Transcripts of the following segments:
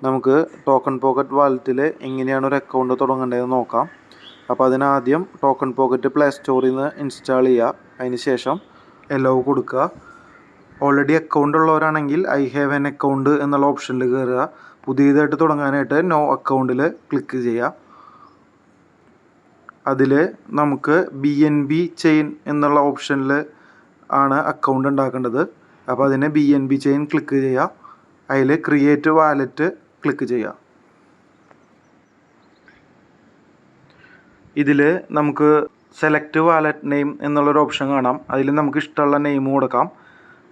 നമുക്ക് token pocket വാലറ്റിൽ എങ്ങനെയാണ് ഒരു അക്കൗണ്ട് തുടങ്ങേണ്ടതെന്ന് നോക്കാം. അപ്പോൾ അതിനാദ്യം ടോക്കൺ പോക്കറ്റ് പ്ലേ സ്റ്റോറിൽ നിന്ന് ഇൻസ്റ്റാൾ ചെയ്യുക. അതിന് ശേഷം എലോ കൊടുക്കുക. ഓൾറെഡി അക്കൗണ്ട് ഉള്ളവരാണെങ്കിൽ ഐ ഹാവ് എൻ അക്കൗണ്ട് എന്നുള്ള ഓപ്ഷനിൽ കയറുക. പുതിയതായിട്ട് തുടങ്ങാനായിട്ട് നോ അക്കൗണ്ടിൽ ക്ലിക്ക് ചെയ്യുക. അതിൽ നമുക്ക് BNB ചെയിൻ എന്നുള്ള ഓപ്ഷനിൽ ആണ് അക്കൗണ്ട് ഉണ്ടാക്കേണ്ടത്. അപ്പോൾ അതിന് BNB ചെയിൻ ക്ലിക്ക് ചെയ്യുക. അതിൽ ക്രിയേറ്റ് വാലറ്റ് ക്ലിക്ക് ചെയ്യുക. ഇതിൽ നമുക്ക് സെലക്ട് വാലറ്റ് നെയിം എന്നുള്ളൊരു ഓപ്ഷൻ കാണാം. അതിൽ നമുക്ക് ഇഷ്ടമുള്ള നെയിം കൊടുക്കാം.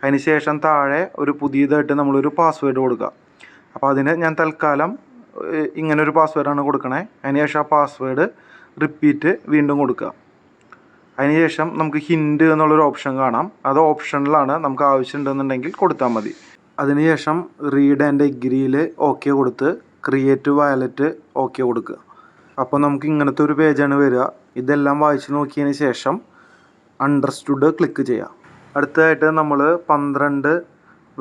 അതിന് ശേഷം താഴെ ഒരു പുതിയതായിട്ട് നമ്മളൊരു പാസ്വേഡ് കൊടുക്കുക. അപ്പോൾ അതിന് ഞാൻ തൽക്കാലം ഇങ്ങനൊരു പാസ്വേഡാണ് കൊടുക്കണേ. അതിന് ശേഷം ആ പാസ്വേഡ് റിപ്പീറ്റ് വീണ്ടും കൊടുക്കുക. അതിനുശേഷം നമുക്ക് ഹിൻഡ് എന്നുള്ളൊരു ഓപ്ഷൻ കാണാം. അത് ഓപ്ഷനിലാണ്, നമുക്ക് ആവശ്യമുണ്ടെന്നുണ്ടെങ്കിൽ കൊടുത്താൽ മതി. അതിനുശേഷം റീഡ് ആൻഡ് എഗ്രിയിൽ ഓക്കെ കൊടുത്ത് ക്രിയേറ്റ് വാലറ്റ് ഓക്കെ കൊടുക്കുക. അപ്പോൾ നമുക്ക് ഇങ്ങനത്തെ ഒരു പേജാണ് വരിക. ഇതെല്ലാം വായിച്ച് നോക്കിയതിന് ശേഷം അണ്ടർസ്റ്റുഡ് ക്ലിക്ക് ചെയ്യാം. അടുത്തതായിട്ട് നമ്മൾ 12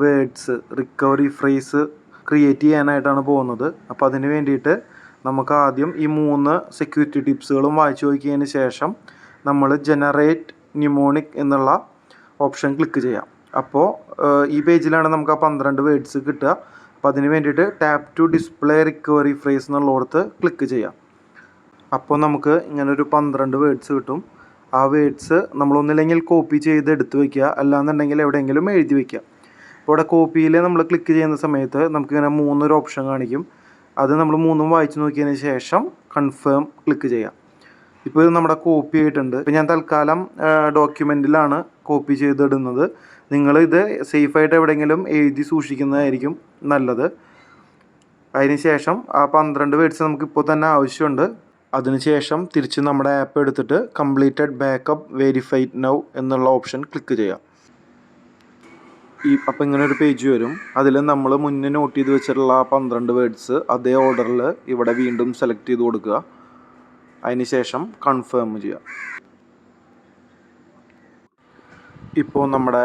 വേർഡ്സ് റിക്കവറി ഫ്രേസ് ക്രിയേറ്റ് ചെയ്യാനായിട്ടാണ് പോകുന്നത്. അപ്പോൾ അതിന് വേണ്ടിയിട്ട് നമുക്ക് ആദ്യം ഈ 3 സെക്യൂരിറ്റി ടിപ്സുകളും വായിച്ച് നോക്കിയതിന് ശേഷം നമ്മൾ ജനറേറ്റ് ന്യൂമോണിക് എന്നുള്ള ഓപ്ഷൻ ക്ലിക്ക് ചെയ്യാം. അപ്പോൾ ഈ പേജിലാണ് നമുക്ക് ആ 12 വേർഡ്സ് കിട്ടുക. അപ്പോൾ അതിന് വേണ്ടിയിട്ട് tap to display recovery phrase എന്നുള്ളിടത്ത് ക്ലിക്ക് ചെയ്യാം. അപ്പോൾ നമുക്ക് ഇങ്ങനൊരു 12 വേർഡ്സ് കിട്ടും. ആ വേർഡ്സ് നമ്മളൊന്നില്ലെങ്കിൽ കോപ്പി ചെയ്ത് എടുത്ത് വയ്ക്കുക, അല്ലാന്നുണ്ടെങ്കിൽ എവിടെയെങ്കിലും എഴുതി വയ്ക്കുക. അപ്പോൾ ഇവിടെ കോപ്പിയിൽ നമ്മൾ ക്ലിക്ക് ചെയ്യുന്ന സമയത്ത് നമുക്കിങ്ങനെ 3 ഓപ്ഷൻ കാണിക്കും. അത് നമ്മൾ 3 വായിച്ച് നോക്കിയതിന് ശേഷം കൺഫേം ക്ലിക്ക് ചെയ്യാം. ഇപ്പോൾ ഇത് നമ്മുടെ കോപ്പി ആയിട്ടുണ്ട്. ഇപ്പോൾ ഞാൻ തൽക്കാലം ഡോക്യുമെൻറ്റിലാണ് കോപ്പി ചെയ്തിടുന്നത്. നിങ്ങൾ ഇത് സേഫായിട്ട് എവിടെയെങ്കിലും എഴുതി സൂക്ഷിക്കുന്നതായിരിക്കും നല്ലത്. അതിന് ശേഷം ആ 12 വേർഡ്സ് നമുക്കിപ്പോൾ തന്നെ ആവശ്യമുണ്ട്. അതിനുശേഷം തിരിച്ച് നമ്മുടെ ആപ്പ് എടുത്തിട്ട് കംപ്ലീറ്റഡ് ബാക്കപ്പ് വെരിഫൈഡ് നൗ എന്നുള്ള ഓപ്ഷൻ ക്ലിക്ക് ചെയ്യാം. അപ്പോൾ ഇങ്ങനെ ഒരു പേജ് വരും. അതിൽ നമ്മൾ മുന്നേ നോട്ട് ചെയ്ത് വെച്ചിട്ടുള്ള ആ 12 വേർഡ്സ് അതേ ഓർഡറിൽ ഇവിടെ വീണ്ടും സെലക്ട് ചെയ്ത് കൊടുക്കുക. അതിന് ശേഷം കൺഫേം ചെയ്യുക. ഇപ്പോൾ നമ്മുടെ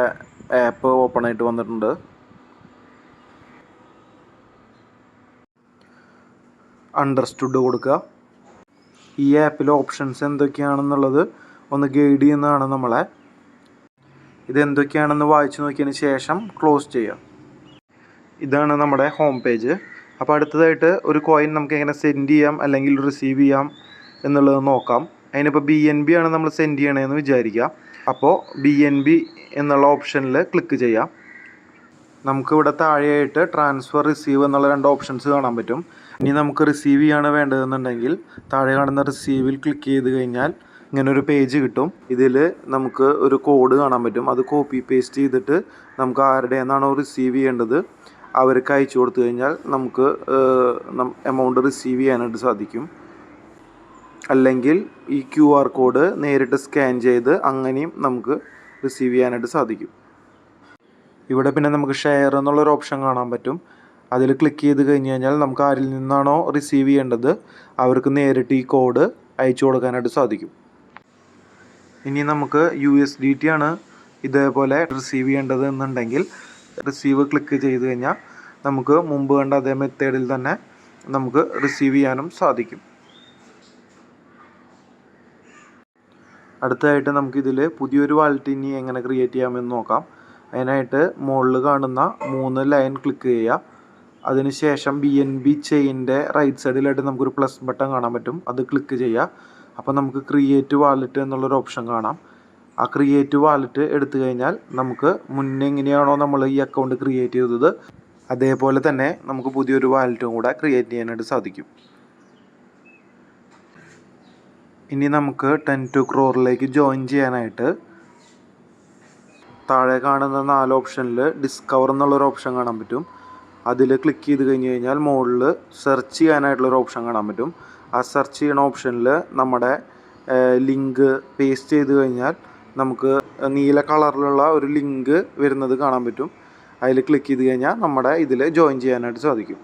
ആപ്പ് ഓപ്പൺ ആയിട്ട് വന്നിട്ടുണ്ട്. അണ്ടർസ്റ്റുഡ് കൊടുക്കുക. ഈ ആപ്പിലെ ഓപ്ഷൻസ് എന്തൊക്കെയാണെന്നുള്ളത് ഒന്ന് ഗൈഡ് ചെയ്യുന്നതാണ് നമ്മളെ. ഇതെന്തൊക്കെയാണെന്ന് വായിച്ചു നോക്കിയതിന് ശേഷം ക്ലോസ് ചെയ്യുക. ഇതാണ് നമ്മുടെ ഹോം പേജ്. അപ്പോൾ അടുത്തതായിട്ട് ഒരു കോയിൻ നമുക്ക് എങ്ങനെ സെൻഡ് ചെയ്യാം അല്ലെങ്കിൽ റിസീവ് ചെയ്യാം എന്നുള്ളത് നോക്കാം. അതിനിപ്പോൾ BNB ആണ് നമ്മൾ സെൻഡ് ചെയ്യണമെന്ന് വിചാരിക്കുക. അപ്പോൾ BNB എന്നുള്ള ഓപ്ഷനിൽ ക്ലിക്ക് ചെയ്യാം. നമുക്കിവിടെ താഴെയായിട്ട് ട്രാൻസ്ഫർ റിസീവ് എന്നുള്ള 2 ഓപ്ഷൻസ് കാണാൻ പറ്റും. ഇനി നമുക്ക് റിസീവ് ചെയ്യാണ് വേണ്ടതെന്നുണ്ടെങ്കിൽ താഴെ കാണുന്ന റിസീവിൽ ക്ലിക്ക് ചെയ്ത് കഴിഞ്ഞാൽ ഇങ്ങനൊരു പേജ് കിട്ടും. ഇതിൽ നമുക്ക് ഒരു കോഡ് കാണാൻ പറ്റും. അത് കോപ്പി പേസ്റ്റ് ചെയ്തിട്ട് നമുക്ക് ആരുടെ നിന്നാണോ റിസീവ് ചെയ്യേണ്ടത് അവർക്ക് അയച്ചു കൊടുത്തു കഴിഞ്ഞാൽ നമുക്ക് എമൗണ്ട് റിസീവ് ചെയ്യാനായിട്ട് സാധിക്കും. അല്ലെങ്കിൽ ഈ QR കോഡ് നേരിട്ട് സ്കാൻ ചെയ്ത് അങ്ങനെയും നമുക്ക് റിസീവ് ചെയ്യാനായിട്ട് സാധിക്കും. ഇവിടെ പിന്നെ നമുക്ക് ഷെയർ എന്നുള്ളൊരു ഓപ്ഷൻ കാണാൻ പറ്റും. അതിൽ ക്ലിക്ക് ചെയ്ത് കഴിഞ്ഞ് കഴിഞ്ഞാൽ നമുക്ക് ആരിൽ നിന്നാണോ റിസീവ് ചെയ്യേണ്ടത് അവർക്ക് നേരിട്ട് ഈ കോഡ് അയച്ചു കൊടുക്കാനായിട്ട് സാധിക്കും. ഇനി നമുക്ക് USDT ആണ് ഇതേപോലെ റിസീവ് ചെയ്യേണ്ടത് എന്നുണ്ടെങ്കിൽ റിസീവ് ക്ലിക്ക് ചെയ്ത് കഴിഞ്ഞാൽ നമുക്ക് മുമ്പ് കണ്ട അതേ മെത്തേഡിൽ തന്നെ നമുക്ക് റിസീവ് ചെയ്യാനും സാധിക്കും. അടുത്തതായിട്ട് നമുക്കിതിൽ പുതിയൊരു വാലറ്റ് ഇനി എങ്ങനെ ക്രിയേറ്റ് ചെയ്യാമെന്ന് നോക്കാം. അതിനായിട്ട് മുകളിൽ കാണുന്ന 3 ലൈൻ ക്ലിക്ക് ചെയ്യുക. അതിനുശേഷം BNB ചെയിൻ്റെ റൈറ്റ് സൈഡിലായിട്ട് നമുക്കൊരു പ്ലസ് ബട്ടൺ കാണാൻ പറ്റും. അത് ക്ലിക്ക് ചെയ്യുക. അപ്പോൾ നമുക്ക് ക്രിയേറ്റ് വാലറ്റ് എന്നുള്ളൊരു ഓപ്ഷൻ കാണാം. ആ ക്രിയേറ്റ് വാലറ്റ് എടുത്തു കഴിഞ്ഞാൽ നമുക്ക് മുന്നേ എങ്ങനെയാണോ നമ്മൾ ഈ അക്കൗണ്ട് ക്രിയേറ്റ് ചെയ്തത് അതേപോലെ തന്നെ നമുക്ക് പുതിയൊരു വാലറ്റും കൂടെ ക്രിയേറ്റ് ചെയ്യാനായിട്ട് സാധിക്കും. ഇനി നമുക്ക് 10 to crore ജോയിൻ ചെയ്യാനായിട്ട് താഴെ കാണുന്ന 4 ഓപ്ഷനിൽ ഡിസ്കവർ എന്നുള്ളൊരു ഓപ്ഷൻ കാണാൻ പറ്റും. അതിൽ ക്ലിക്ക് ചെയ്ത് കഴിഞ്ഞ് കഴിഞ്ഞാൽ മുകളിൽ സെർച്ച് ചെയ്യാനായിട്ടുള്ളൊരു ഓപ്ഷൻ കാണാൻ പറ്റും. ആ സെർച്ച് ചെയ്യണ ഓപ്ഷനിൽ നമ്മുടെ ലിങ്ക് പേസ്റ്റ് ചെയ്ത് കഴിഞ്ഞാൽ നമുക്ക് നീല കളറിലുള്ള ഒരു ലിങ്ക് വരുന്നത് കാണാൻ പറ്റും. അതിൽ ക്ലിക്ക് ചെയ്ത് കഴിഞ്ഞാൽ നമ്മുടെ ഇതിൽ ജോയിൻ ചെയ്യാനായിട്ട് സാധിക്കും.